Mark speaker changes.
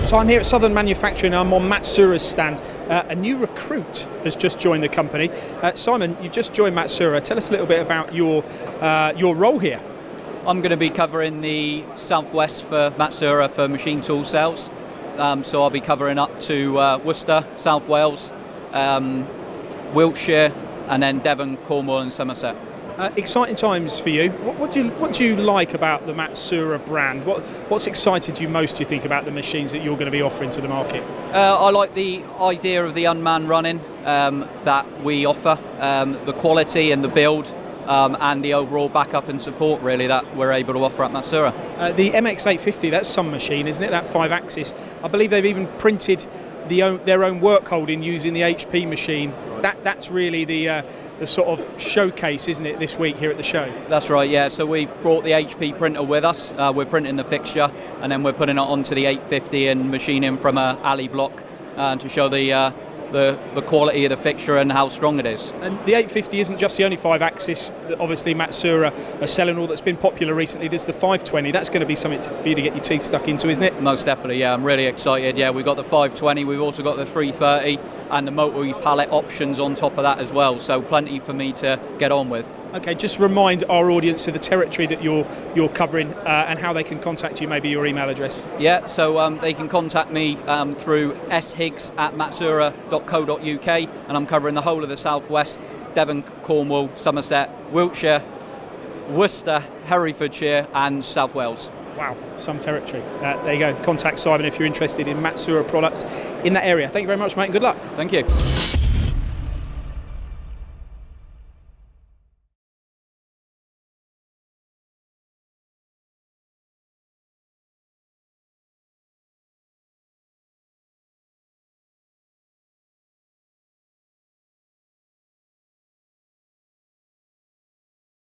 Speaker 1: So I'm here at Southern Manufacturing. I'm on Matsuura's stand. A new recruit has just joined the company. Simon, you've just joined Matsuura. Tell us a little bit about your role here.
Speaker 2: I'm going to be covering the southwest for Matsuura for machine tool sales. So I'll be covering up to Worcester, South Wales, Wiltshire, and then Devon, Cornwall and Somerset.
Speaker 1: Exciting times for you. What do you like about the Matsuura brand? What's excited you most, do you think, about the machines that you're going to be offering to the market?
Speaker 2: I like the idea of the unmanned running that we offer, the quality and the build, and the overall backup and support really that we're able to offer at Matsuura.
Speaker 1: The MX850, that's some machine, isn't it? That 5-axis. I believe they've even printed their own work holding using the HP machine. That's really the sort of showcase, isn't it, this week here at the show? That's
Speaker 2: right, yeah. So we've brought the HP printer with us. We're printing the fixture, and then we're putting it onto the 850 and machining from a alley block to show the quality of the fixture and how strong it is.
Speaker 1: And the 850 isn't just the only 5-axis that obviously Matsuura are selling, all that's been popular recently. There's the 520. That's going to be something for you to get your teeth stuck into, isn't it?
Speaker 2: Most definitely, yeah. I'm really excited. Yeah, we've got the 520, we've also got the 330 and the motor pallet options on top of that as well. So plenty for me to get on with.
Speaker 1: Okay, just remind our audience of the territory that you're covering and how they can contact you, maybe your email address.
Speaker 2: Yeah, so they can contact me through shiggs@matsuura.co.uk, and I'm covering the whole of the southwest, Devon, Cornwall, Somerset, Wiltshire, Worcester, Herefordshire and South Wales.
Speaker 1: Wow, some territory. There you go. Contact Simon if you're interested in Matsuura products in that area. Thank you very much, mate, and good luck.
Speaker 2: Thank you.